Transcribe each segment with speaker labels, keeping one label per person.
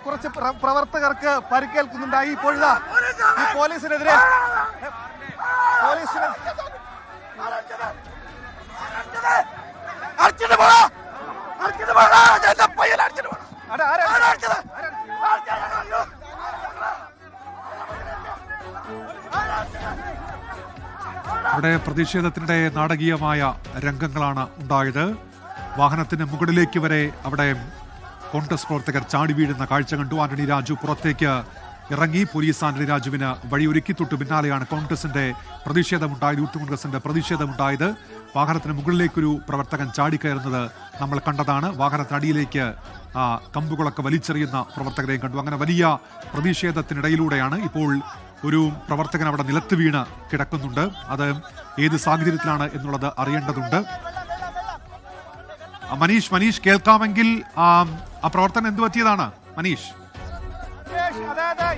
Speaker 1: കുറച്ച് പ്രവർത്തകർക്ക് പരിക്കേൽക്കുന്നുണ്ടായി. ഇപ്പോഴിതാ ഈ പോലീസിനെതിരെ
Speaker 2: ഇവിടെ പ്രതിഷേധത്തിനിടെ നാടകീയമായ രംഗങ്ങളാണ് ഉണ്ടായത്. വാഹനത്തിന് മുകളിലേക്ക് വരെ അവിടെ കോൺഗ്രസ് പ്രവർത്തകർ ചാടി വീഴുന്ന കാഴ്ച കണ്ടു. ആന്റണി രാജു പുറത്തേക്ക് ഇറങ്ങി. പോലീസ് ആന്റണി രാജുവിന് വഴിയൊരുക്കി. തൊട്ടു പിന്നാലെയാണ് കോൺഗ്രസിന്റെ പ്രതിഷേധമുണ്ടായത്, യൂത്ത് കോൺഗ്രസിന്റെ പ്രതിഷേധമുണ്ടായത്. വാഹനത്തിന് മുകളിലേക്കൊരു പ്രവർത്തകൻ ചാടിക്കയറുന്നത് നമ്മൾ കണ്ടതാണ്. വാഹനത്തിനടിയിലേക്ക് കമ്പുകളൊക്കെ വലിച്ചെറിയുന്ന പ്രവർത്തകരെയും കണ്ടു. അങ്ങനെ വലിയ പ്രതിഷേധത്തിനിടയിലൂടെയാണ് ഇപ്പോൾ ഒരു പ്രവർത്തകൻ അവിടെ നിലത്ത് വീണ് കിടക്കുന്നുണ്ട്. അത് ഏത് സാഹചര്യത്തിലാണ് എന്നുള്ളത് അറിയേണ്ടതുണ്ട്. മനീഷ് കേൾക്കാമെങ്കിൽ ആ പ്രവർത്തനം എന്ത് പറ്റിയതാണ് മനീഷ്?
Speaker 1: അതായത്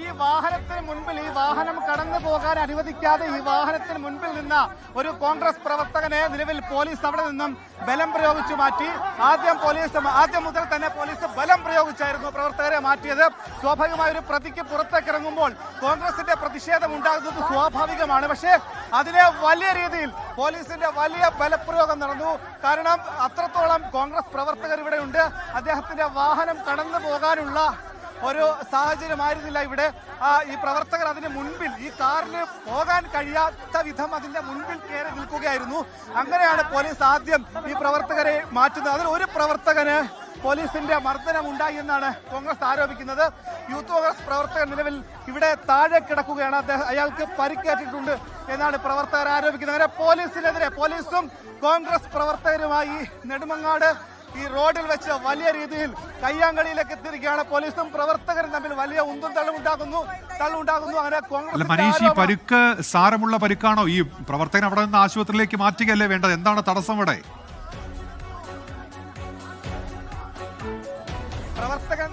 Speaker 1: ഈ വാഹനത്തിന് മുൻപിൽ ഈ വാഹനം കടന്നു പോകാൻ അനുവദിക്കാതെ ഈ വാഹനത്തിന് മുൻപിൽ നിന്ന ഒരു കോൺഗ്രസ് പ്രവർത്തകനെ നിലവിൽ പോലീസ് അവിടെ നിന്നും ബലം പ്രയോഗിച്ചു മാറ്റി. ആദ്യം മുതൽ തന്നെ പോലീസ് ബലം പ്രയോഗിച്ചായിരുന്നു പ്രവർത്തകരെ മാറ്റിയത്. സ്വാഭാവികമായ ഒരു പ്രതിക്ക് പുറത്തേക്ക് ഇറങ്ങുമ്പോൾ കോൺഗ്രസിന്റെ പ്രതിഷേധം ഉണ്ടാകുന്നത് സ്വാഭാവികമാണ്. പക്ഷേ അതിനെ വലിയ രീതിയിൽ പോലീസിന്റെ വലിയ ബലപ്രയോഗം നടന്നു. കാരണം അത്രത്തോളം കോൺഗ്രസ് പ്രവർത്തകർ ഇവിടെ ഉണ്ട്. അദ്ദേഹത്തിന്റെ വാഹനം കടന്നു പോകാനുള്ള ഒരു സാഹചര്യമായിരുന്നില്ല ഇവിടെ. ഈ പ്രവർത്തകർ അതിന് മുൻപിൽ, ഈ കാറിന് പോകാൻ കഴിയാത്ത വിധം അതിന്റെ മുൻപിൽ കയറി നിൽക്കുകയായിരുന്നു. അങ്ങനെയാണ് പോലീസ് ആദ്യം ഈ പ്രവർത്തകരെ മാറ്റുന്നത്. അതിൽ ഒരു പ്രവർത്തകന് പോലീസിന്റെ മർദ്ദനം ഉണ്ടായി എന്നാണ് കോൺഗ്രസ് ആരോപിക്കുന്നത്. യൂത്ത് കോൺഗ്രസ് പ്രവർത്തകർ നിലവിൽ ഇവിടെ താഴെ കിടക്കുകയാണ്. അയാൾക്ക് പരിക്കേറ്റിട്ടുണ്ട് എന്നാണ് പ്രവർത്തകർ ആരോപിക്കുന്നത്. അങ്ങനെ പോലീസിനെതിരെ പോലീസും കോൺഗ്രസ് പ്രവർത്തകരുമായി നെടുമങ്ങാട് ഈ റോഡിൽ വെച്ച് വലിയ രീതിയിൽ കയ്യാങ്കളിയിലേക്ക് എത്തിയിരിക്കുകയാണ്. പോലീസും പ്രവർത്തകരും തമ്മിൽ വലിയ ഉന്തും തള്ളുണ്ടാകുന്നു. അങ്ങനെ കോൺഗ്രസ്
Speaker 2: മനീഷ്, ഈ പരുക്ക് സാരമുള്ള പരുക്കാണോ? ഈ പ്രവർത്തകൻ അവിടെ നിന്ന് ആശുപത്രിയിലേക്ക് മാറ്റുകയല്ലേ വേണ്ടത്? എന്താണ് തടസ്സം ഇവിടെ?
Speaker 1: പ്രവർത്തകൻ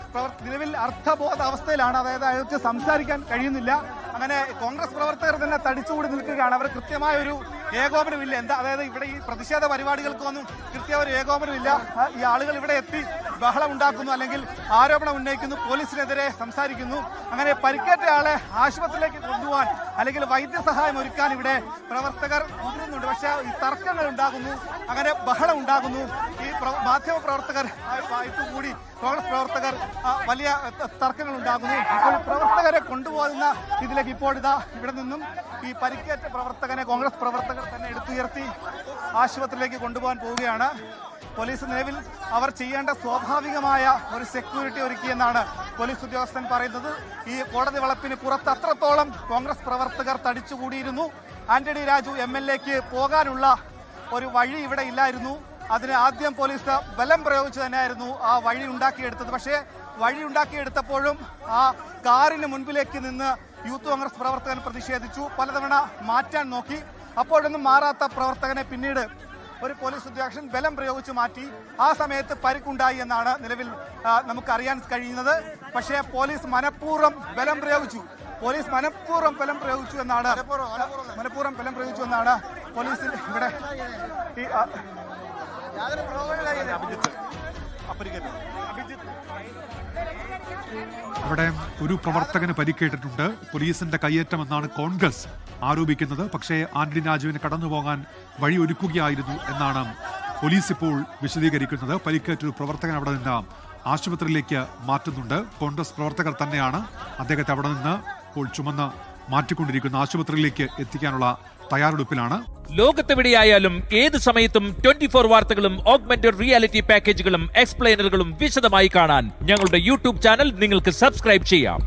Speaker 1: നിലവിൽ അർത്ഥബോധ അവസ്ഥയിലാണ്. അതായത് അയാൾക്ക് സംസാരിക്കാൻ കഴിയുന്നില്ല. അങ്ങനെ കോൺഗ്രസ് പ്രവർത്തകർ തന്നെ തടിച്ചുകൂടി നിൽക്കുകയാണ്. അവർ കൃത്യമായ ഒരു ഏകോപനമില്ല. അതായത് ഇവിടെ ഈ പ്രതിഷേധ പരിപാടികൾക്കൊന്നും കൃത്യമായ ഒരു ഏകോപനമില്ല. ഈ ആളുകൾ ഇവിടെ എത്തി ബഹളം ഉണ്ടാക്കുന്നു, അല്ലെങ്കിൽ ആരോപണം ഉന്നയിക്കുന്നു, പോലീസിനെതിരെ സംസാരിക്കുന്നു. അങ്ങനെ പരിക്കേറ്റ ആളെ ആശുപത്രിയിലേക്ക് കൊണ്ടുപോകാൻ അല്ലെങ്കിൽ വൈദ്യസഹായം ഒരുക്കാൻ ഇവിടെ പ്രവർത്തകർ മുതിരുന്നുണ്ട്. പക്ഷേ ഈ തർക്കങ്ങൾ ഉണ്ടാകുന്നു, അങ്ങനെ ബഹളം ഉണ്ടാകുന്നു. ഈ മാധ്യമ പ്രവർത്തകർ കൂടി കോൺഗ്രസ് പ്രവർത്തകർ വലിയ തർക്കങ്ങൾ ഉണ്ടാകുന്നു. ഇപ്പോൾ പ്രവർത്തകരെ കൊണ്ടുപോകുന്ന ഇതിലേക്ക് ഇപ്പോൾ ഇവിടെ നിന്നും ഈ പരിക്കേറ്റ പ്രവർത്തകനെ കോൺഗ്രസ് പ്രവർത്തകർ തന്നെ എടുത്തുയർത്തി ആശുപത്രിയിലേക്ക് കൊണ്ടുപോകാൻ പോവുകയാണ്. പോലീസ് നിലവിൽ അവർ ചെയ്യേണ്ട സ്വാഭാവികമായ ഒരു സെക്യൂരിറ്റി ഒരുക്കിയെന്നാണ് പോലീസ് ഉദ്യോഗസ്ഥൻ പറയുന്നത്. ഈ കോടതി വളപ്പിന് പുറത്ത് അത്രത്തോളം കോൺഗ്രസ് പ്രവർത്തകർ തടിച്ചുകൂടിയിരുന്നു. ആന്റണി രാജു MLAക്ക് പോകാനുള്ള ഒരു വഴി ഇവിടെ ഇല്ലായിരുന്നു. അതിന് ആദ്യം പോലീസ് ബലം പ്രയോഗിച്ച് തന്നെയായിരുന്നു ആ വഴി ഉണ്ടാക്കിയെടുത്തത്. പക്ഷേ വഴി ഉണ്ടാക്കിയെടുത്തപ്പോഴും ആ കാറിന് മുൻപിലേക്ക് നിന്ന് യൂത്ത് കോൺഗ്രസ് പ്രവർത്തകൻ പ്രതിഷേധിച്ചു. പലതവണ മാറ്റാൻ നോക്കി. അപ്പോഴൊന്നും മാറാത്ത പ്രവർത്തകനെ പിന്നീട് ഒരു പോലീസ് ഉദ്യോഗസ്ഥൻ ബലം പ്രയോഗിച്ച് മാറ്റി. ആ സമയത്ത് പരിക്കുണ്ടായി എന്നാണ് നിലവിൽ നമുക്കറിയാൻ കഴിയുന്നത്. പക്ഷേ പോലീസ് മനഃപൂർവ്വം ബലം പ്രയോഗിച്ചു എന്നാണ് പോലീസിൽ ഇവിടെ
Speaker 2: അവിടെ ഒരു പ്രവർത്തകന് പരിക്കേറ്റിട്ടുണ്ട്. പോലീസിന്റെ കയ്യേറ്റമെന്നാണ് കോൺഗ്രസ് ആരോപിക്കുന്നത്. പക്ഷേ ആന്റണി രാജുവിന് കടന്നുപോകാൻ വഴി ഒരുക്കുകയായിരുന്നു എന്നാണ് പോലീസ് ഇപ്പോൾ വിശദീകരിക്കുന്നത്. പരിക്കേറ്റൊരു പ്രവർത്തകൻ അവിടെ നിന്ന് ആശുപത്രിയിലേക്ക് മാറ്റുന്നുണ്ട്. കോൺഗ്രസ് പ്രവർത്തകർ തന്നെയാണ് അദ്ദേഹത്തെ അവിടെ നിന്ന് ഇപ്പോൾ ചുമന്ന് മാറ്റിക്കൊണ്ടിരിക്കുന്ന ആശുപത്രിയിലേക്ക് എത്തിക്കാനുള്ള തയ്യാറെടുപ്പിലാണ്.
Speaker 3: ലോകത്തെവിടെയായാലും ഏത് സമയത്തും 24 വാർത്തകളും ഓഗ്മെന്റഡ് റിയാലിറ്റി പാക്കേജുകളും എക്സ്പ്ലെയിനറുകളും വിശദമായി കാണാൻ ഞങ്ങളുടെ യൂട്യൂബ് ചാനൽ നിങ്ങൾക്ക് സബ്സ്ക്രൈബ് ചെയ്യാം.